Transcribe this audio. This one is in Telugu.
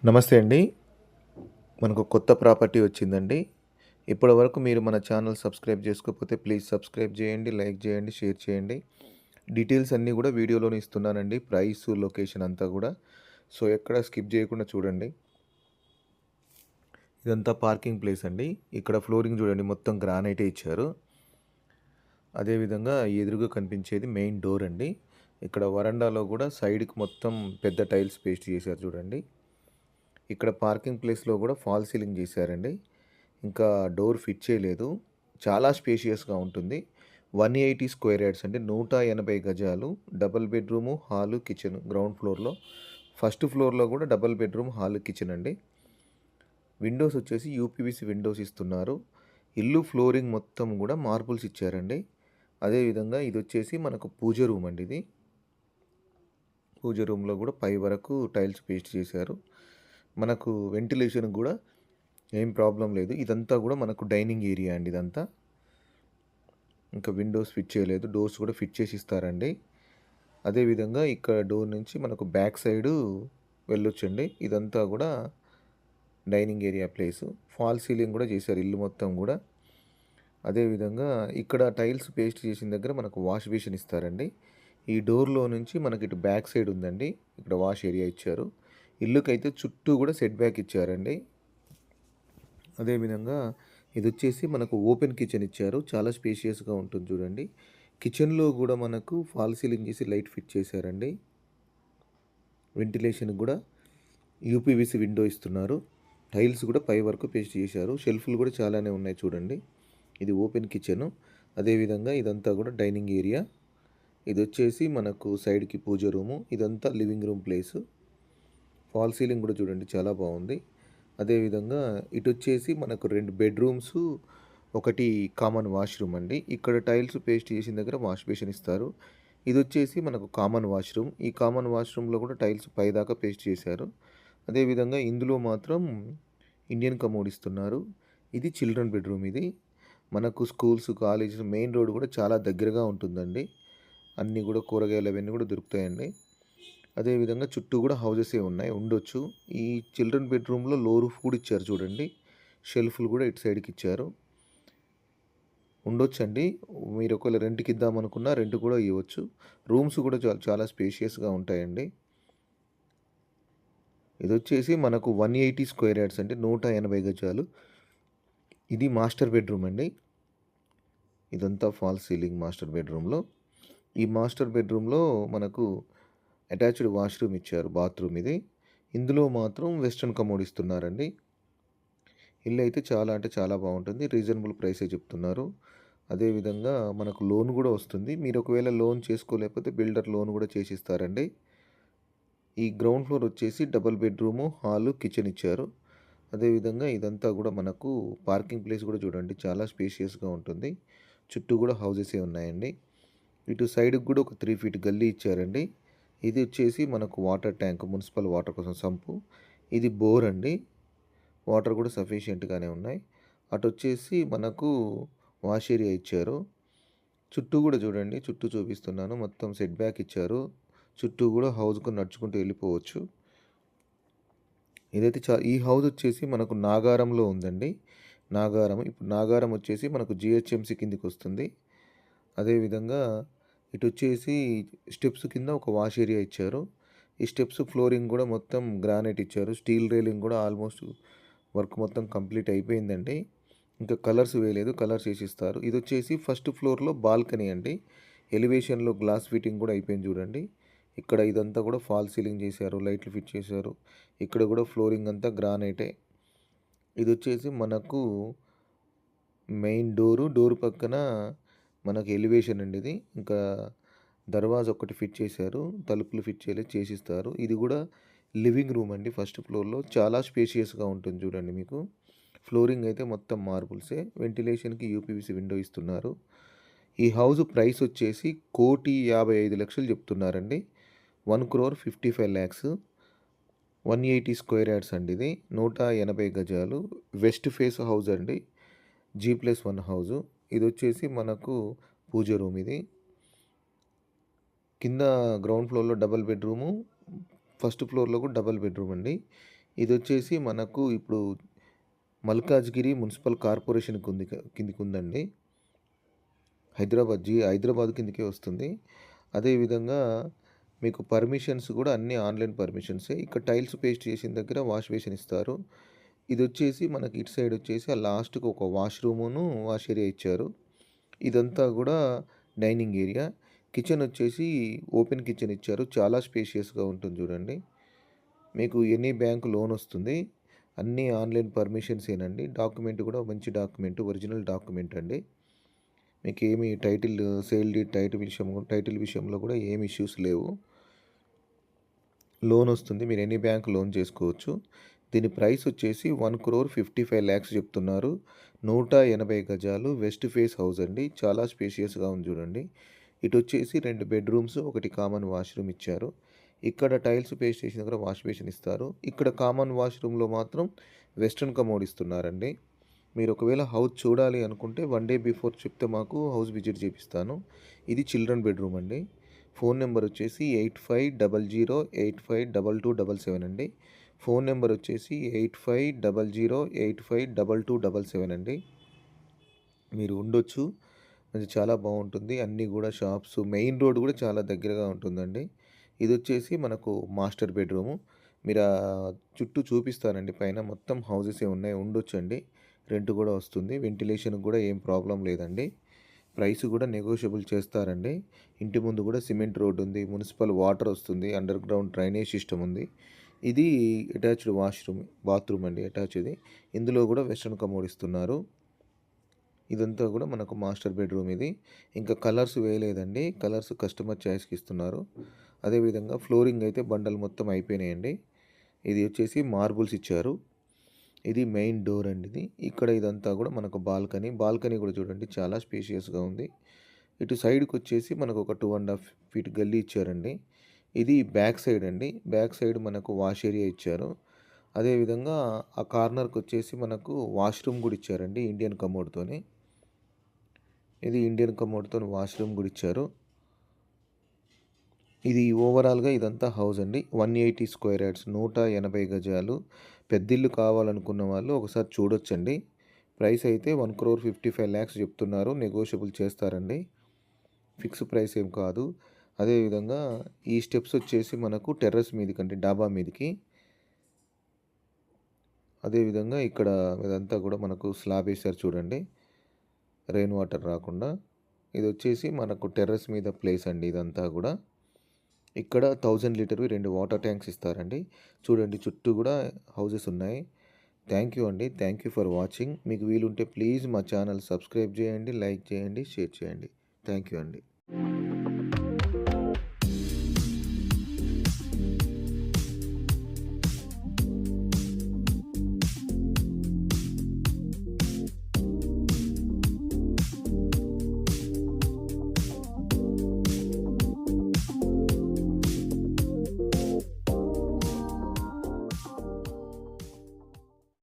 నమస్తే అండి. మనకు కొత్త ప్రాపర్టీ వచ్చిందండి. ఇప్పటివరకు మీరు మన ఛానల్ సబ్స్క్రైబ్ చేసుకోకపోతే ప్లీజ్ సబ్స్క్రైబ్ చేయండి, లైక్ చేయండి, షేర్ చేయండి. డీటెయిల్స్ అన్నీ కూడా వీడియోలోనే ఇస్తున్నానండి. ప్రైస్, లొకేషన్ అంతా కూడా. సో ఎక్కడ స్కిప్ చేయకుండా చూడండి. ఇదంతా పార్కింగ్ ప్లేస్ అండి. ఇక్కడ ఫ్లోరింగ్ చూడండి, మొత్తం గ్రానైటే ఇచ్చారు. అదేవిధంగా ఎదురుగా కనిపించేది మెయిన్ డోర్ అండి. ఇక్కడ వరండాలో కూడా సైడ్కి మొత్తం పెద్ద టైల్స్ పేస్ట్ చేశారు చూడండి. ఇక్కడ పార్కింగ్ ప్లేస్లో కూడా ఫాల్ సీలింగ్ చేశారండి. ఇంకా డోర్ ఫిట్ చేయలేదు. చాలా స్పేషియస్గా ఉంటుంది. 180 స్క్వేర్ యార్డ్స్ అంటే 180 గజాలు. Double bedroom, hall, kitchen ground ఫ్లోర్లో. ఫస్ట్ ఫ్లోర్లో కూడా డబుల్ బెడ్రూమ్, హాలు, కిచెన్ అండి. విండోస్ వచ్చేసి యూపీవీసీ విండోస్ ఇస్తున్నారు. ఇల్లు ఫ్లోరింగ్ మొత్తం కూడా మార్బుల్స్ ఇచ్చారండి. అదేవిధంగా ఇది వచ్చేసి మనకు పూజ రూమ్ అండి. ఇది పూజ రూమ్లో కూడా పై వరకు టైల్స్ పేస్ట్ చేశారు. మనకు వెంటిలేషన్ కూడా ఏం ప్రాబ్లం లేదు. ఇదంతా కూడా మనకు డైనింగ్ ఏరియా అండి. ఇదంతా ఇంకా విండోస్ ఫిట్ చేయలేదు, డోర్స్ కూడా ఫిట్ చేసి ఇస్తారండి. అదేవిధంగా ఇక్కడ డోర్ నుంచి మనకు బ్యాక్ సైడు వెళ్ళొచ్చండి. ఇదంతా కూడా dining area place. Fall ceiling కూడా చేశారు ఇల్లు మొత్తం కూడా. అదేవిధంగా ఇక్కడ టైల్స్ పేస్ట్ చేసిన దగ్గర మనకు వాష్ బేసిన్ ఇస్తారండి. ఈ డోర్లో నుంచి మనకి ఇటు బ్యాక్ సైడ్ ఉందండి. ఇక్కడ వాష్ ఏరియా ఇచ్చారు. ఇల్లుకైతే చుట్టూ కూడా సెట్ బ్యాక్ ఇచ్చారండి. అదేవిధంగా ఇది వచ్చేసి మనకు ఓపెన్ కిచెన్ ఇచ్చారు. చాలా స్పేషియస్గా ఉంటుంది చూడండి. కిచెన్లో కూడా మనకు ఫాల్ సీలింగ్ చేసి లైట్ ఫిట్ చేశారండి. వెంటిలేషన్ కూడా యూపీవీసీ విండో ఇస్తున్నారు. టైల్స్ కూడా పై వరకు పేస్ట్ చేశారు. షెల్ఫ్లు కూడా చాలానే ఉన్నాయి చూడండి. ఇది ఓపెన్ కిచెను. అదేవిధంగా ఇదంతా కూడా డైనింగ్ ఏరియా. ఇది వచ్చేసి మనకు సైడ్కి పూజ రూము. ఇదంతా living room place. Fall ceiling కూడా చూడండి చాలా బాగుంది. అదేవిధంగా ఇటు వచ్చేసి మనకు 2 బెడ్రూమ్స్, ఒకటి కామన్ వాష్రూమ్ అండి. ఇక్కడ టైల్స్ పేస్ట్ చేసిన దగ్గర వాష్ బేసిన్ ఇస్తారు. ఇది వచ్చేసి మనకు కామన్ వాష్రూమ్. ఈ కామన్ వాష్రూమ్లో కూడా టైల్స్ పైదాకా పేస్ట్ చేశారు. అదేవిధంగా ఇందులో మాత్రం ఇండియన్ కమోడ్ ఇస్తున్నారు. ఇది చిల్డ్రన్ బెడ్రూమ్. ఇది మనకు స్కూల్స్, కాలేజెస్, మెయిన్ రోడ్ కూడా చాలా దగ్గరగా ఉంటుందండి. అన్నీ కూడా కూరగాయలు అవన్నీ కూడా దొరుకుతాయండి. అదేవిధంగా చుట్టూ కూడా హౌజెసే ఉన్నాయి, ఉండొచ్చు. ఈ చిల్డ్రన్ బెడ్రూమ్లో లో రూఫ్ కూడా ఇచ్చారు చూడండి. షెల్ఫ్లు కూడా ఇటు సైడ్కి ఇచ్చారు. ఉండొచ్చండి. మీరు ఒకవేళ రెంట్కి ఇద్దామనుకున్నా రెంట్ కూడా ఇవ్వచ్చు. రూమ్స్ కూడా చాలా స్పేషియస్గా ఉంటాయండి. ఇది వచ్చేసి మనకు 180 స్క్వేర్ యార్డ్స్ అంటే 180 గజాలు. ఇది మాస్టర్ బెడ్రూమ్ అండి. ఇదంతా ఫాల్ సీలింగ్ మాస్టర్ బెడ్రూమ్లో. ఈ మాస్టర్ బెడ్రూమ్లో మనకు అటాచ్డ్ వాష్రూమ్ ఇచ్చారు, బాత్రూమ్ ఇది. ఇందులో మాత్రం వెస్ట్రన్ కమోడ్ ఇస్తున్నారండి. ఇల్లు అయితే చాలా అంటే చాలా బాగుంటుంది. రీజనబుల్ ప్రైసే చెప్తున్నారు. అదేవిధంగా మనకు లోన్ కూడా వస్తుంది. మీరు ఒకవేళ లోన్ చేసుకోలేకపోతే బిల్డర్ లోన్ కూడా చేసిస్తారండి. ఈ గ్రౌండ్ ఫ్లోర్ వచ్చేసి డబుల్ బెడ్రూము, హాలు, కిచెన్ ఇచ్చారు. అదేవిధంగా ఇదంతా కూడా మనకు పార్కింగ్ ప్లేస్ కూడా చూడండి చాలా స్పేషియస్గా ఉంటుంది. చుట్టూ కూడా హౌజెసే ఉన్నాయండి. ఇటు సైడ్కి కూడా ఒక 3 ఫీట్ గల్లీ ఇచ్చారండి. ఇది వచ్చేసి మనకు వాటర్ ట్యాంక్, మున్సిపల్ వాటర్ కోసం సంపు. ఇది బోర్ అండి. వాటర్ కూడా సఫిషియెంట్గానే ఉన్నాయి. అటు వచ్చేసి మనకు వాష్ ఏరియా ఇచ్చారు. చుట్టూ కూడా చూడండి, చుట్టూ చూపిస్తున్నాను, మొత్తం సెట్ బ్యాక్ ఇచ్చారు. చుట్టూ కూడా హౌస్కు నడుచుకుంటూ వెళ్ళిపోవచ్చు. ఇదైతే ఈ హౌస్ వచ్చేసి మనకు నాగారంలో ఉందండి. నాగారం. ఇప్పుడు నాగారం వచ్చేసి మనకు జిహెచ్ఎంసీ కిందికి వస్తుంది. అదేవిధంగా ఇటు వచ్చేసి స్టెప్స్ కింద ఒక వాష్ ఏరియా ఇచ్చారు. ఈ స్టెప్స్ ఫ్లోరింగ్ కూడా మొత్తం గ్రానైట్ ఇచ్చారు. స్టీల్ రైలింగ్ కూడా ఆల్మోస్ట్ వర్క్ మొత్తం కంప్లీట్ అయిపోయిందండి. ఇంకా కలర్స్ వేయలేదు, కలర్స్ వేసిస్తారు. ఇది వచ్చేసి ఫస్ట్ ఫ్లోర్లో బాల్కనీ అండి. ఎలివేషన్లో గ్లాస్ ఫిట్టింగ్ కూడా అయిపోయింది చూడండి. ఇక్కడ ఇదంతా కూడా ఫాల్ సీలింగ్ చేశారు, లైట్లు ఫిట్ చేశారు. ఇక్కడ కూడా ఫ్లోరింగ్ అంతా గ్రానైటే. ఇది వచ్చేసి మనకు మెయిన్ డోరు పక్కన మనకు ఎలివేషన్ అండి ఇది. ఇంకా దర్వాజా ఒకటి ఫిట్ చేశారు, తలుపులు ఫిట్ చేయలేదు, చేసిస్తారు. ఇది కూడా లివింగ్ రూమ్ అండి. ఫస్ట్ ఫ్లోర్లో చాలా స్పేషియస్గా ఉంటుంది చూడండి. మీకు ఫ్లోరింగ్ అయితే మొత్తం మార్బుల్సే. వెంటిలేషన్కి యూపీవీసీ విండో ఇస్తున్నారు. ఈ హౌస్ ప్రైస్ వచ్చేసి 1,55,00,000 చెప్తున్నారండి. 1,55,00,000. 180 స్క్వేర్ యార్డ్స్ అండి. ఇది 180 గజాలు. వెస్ట్ ఫేస్ హౌస్ అండి. G+1 house. ఇది వచ్చేసి మనకు పూజ రూమ్. ఇది కింద గ్రౌండ్ ఫ్లోర్లో డబల్ బెడ్రూము, ఫస్ట్ ఫ్లోర్లో కూడా డబల్ బెడ్రూమ్ అండి. ఇదొచ్చేసి మనకు ఇప్పుడు మల్కాజ్గిరి మున్సిపల్ కార్పొరేషన్ కిందికి ఉందండి. హైదరాబాద్ కిందకే వస్తుంది. అదేవిధంగా మీకు పర్మిషన్స్ కూడా అన్నీ ఆన్‌లైన్ పర్మిషన్సే. ఇక్కడ టైల్స్ పేస్ట్ చేసిన దగ్గర వాష్ బేసిన్ ఇస్తారు. ఇదొచ్చేసి మనకి ఇటు సైడ్ వచ్చేసి ఆ లాస్ట్‌కి ఒక వాష్‌రూమును, వాష్ ఏరియా ఇచ్చారు. ఇదంతా కూడా డైనింగ్ ఏరియా. కిచెన్ వచ్చేసి ఓపెన్ కిచెన్ ఇచ్చారు. చాలా స్పేషియస్‌గా ఉంటుంది చూడండి. మీకు ఎనీ బ్యాంక్ లోన్ వస్తుంది. అన్నీ ఆన్‌లైన్ పర్మిషన్సేనండి. డాక్యుమెంట్ కూడా మంచి డాక్యుమెంట్, ఒరిజినల్ డాక్యుమెంట్ అండి. మీకేమి టైటిల్ విషయంలో కూడా ఏమి ఇష్యూస్ లేవు. లోన్ వస్తుంది. మీరు ఎనీ బ్యాంక్ లోన్ చేసుకోవచ్చు. దీని ప్రైస్ వచ్చేసి 1,55,00,000 చెప్తున్నారు. 180 గజాలు వెస్ట్ ఫేస్ హౌస్ అండి. చాలా స్పేషియస్‌గా ఉంది చూడండి. ఇటొచ్చేసి 2 బెడ్‌రూమ్స్, ఒకటి కామన్ వాష్‌రూమ్ ఇచ్చారు. ఇక్కడ టైల్స్ పేస్ట్ చేసిన దగ్గర వాష్ బేసిన్ ఇస్తారు. ఇక్కడ కామన్ వాష్‌రూమ్‌లో మాత్రం వెస్టర్న్ కమోడ్ ఇస్తున్నారండి. మీరు ఒకవేళ హౌస్ చూడాలి అనుకుంటే 1 డే బిఫోర్ చెప్తే మాకు హౌస్ విజిట్ చేపిస్తాను. ఇది చిల్డ్రన్ బెడ్‌రూమ్ అండి. ఫోన్ నెంబర్ వచ్చేసి 8500852277 అండి. ఫోన్ నెంబర్ వచ్చేసి 8500852277 అండి. మీరు ఉండొచ్చు. అది చాలా బాగుంటుంది. అన్నీ కూడా షాప్స్, మెయిన్ రోడ్ కూడా చాలా దగ్గరగా ఉంటుందండి. ఇదొచ్చేసి మనకు మాస్టర్ బెడ్‌రూము. మీరు చుట్టూ చూపిస్తానండి. పైన మొత్తం హౌసెసే ఉన్నాయి. ఉండొచ్చండి. రెంట్ కూడా వస్తుంది. వెంటిలేషన్‌కి కూడా ఏం ప్రాబ్లమ్ లేదండి. ప్రైస్ కూడా నెగోషియబుల్ చేస్తారండి. ఇంటి ముందు కూడా సిమెంట్ రోడ్ ఉంది. మునిసిపల్ వాటర్ వస్తుంది. అండర్ గ్రౌండ్ డ్రైనేజ్ సిస్టమ్ ఉంది. ఇది అటాచ్డ్ బాత్రూమ్ అండి అటాచ్‌ది. ఇందులో కూడా వెస్టర్న్ కమోడ్ ఇస్తున్నారు. ఇదంతా కూడా మనకు మాస్టర్ బెడ్‌రూమ్ ఇది. ఇంకా కలర్స్ వేయలేదండి. కలర్స్ కస్టమర్ చాయిస్‌కి ఇస్తున్నారు. అదేవిధంగా ఫ్లోరింగ్ అయితే బండలు మొత్తం అయిపోయినాయండి. ఇది వచ్చేసి మార్బుల్స్ ఇచ్చారు. ఇది మెయిన్ డోర్ అండి ఇది. ఇక్కడ ఇదంతా కూడా మనకు బాల్కనీ కూడా చూడండి చాలా స్పేషియస్‌గా ఉంది. ఇటు సైడ్‌కొచ్చేసి మనకు ఒక 2½ ఫీట్ గల్లీ ఇచ్చారండి. ఇది బ్యాక్ సైడ్ అండి. బ్యాక్ సైడ్ మనకు వాష్ ఏరియా ఇచ్చారు. అదేవిధంగా ఆ కార్నర్‌కొచ్చేసి మనకు వాష్‌రూమ్ కూడా ఇచ్చారండి ఇండియన్ కమోడ్‌తోని. ఇది ఇండియన్ కమోడ్‌తోని వాష్‌రూమ్ కూడా ఇచ్చారు. ఇది ఓవరాల్‌గా ఇదంతా హౌస్ అండి. 180 స్క్వేర్ యార్డ్స్, 180 గజాలు. పెద్దిల్లు కావాలనుకున్న వాళ్ళు ఒకసారి చూడొచ్చండి. ప్రైస్ అయితే 1,55,00,000 చెప్తున్నారు. నెగోషియబుల్ చేస్తారండి. ఫిక్స్ ప్రైస్ ఏం కాదు. అదేవిధంగా ఈ స్టెప్స్ వచ్చేసి మనకు టెర్రస్ మీదకండి, డాబా మీదకి. అదేవిధంగా ఇక్కడ ఇదంతా కూడా మనకు స్లాబ్ వేశారు చూడండి, రెయిన్ వాటర్ రాకుండా. ఇది వచ్చేసి మనకు టెర్రస్ మీద ప్లేస్ అండి ఇదంతా కూడా. ఇక్కడ 1000 లీటర్‌వి 2 వాటర్ ట్యాంక్స్ ఇస్తారండి. చూడండి చుట్టూ కూడా హౌసెస్ ఉన్నాయి. థ్యాంక్ యూ అండి. Thank you for watching. మీకు వీలుంటే ప్లీజ్ మా ఛానల్ సబ్స్క్రైబ్ చేయండి, లైక్ చేయండి, షేర్ చేయండి. థ్యాంక్ యూ అండి.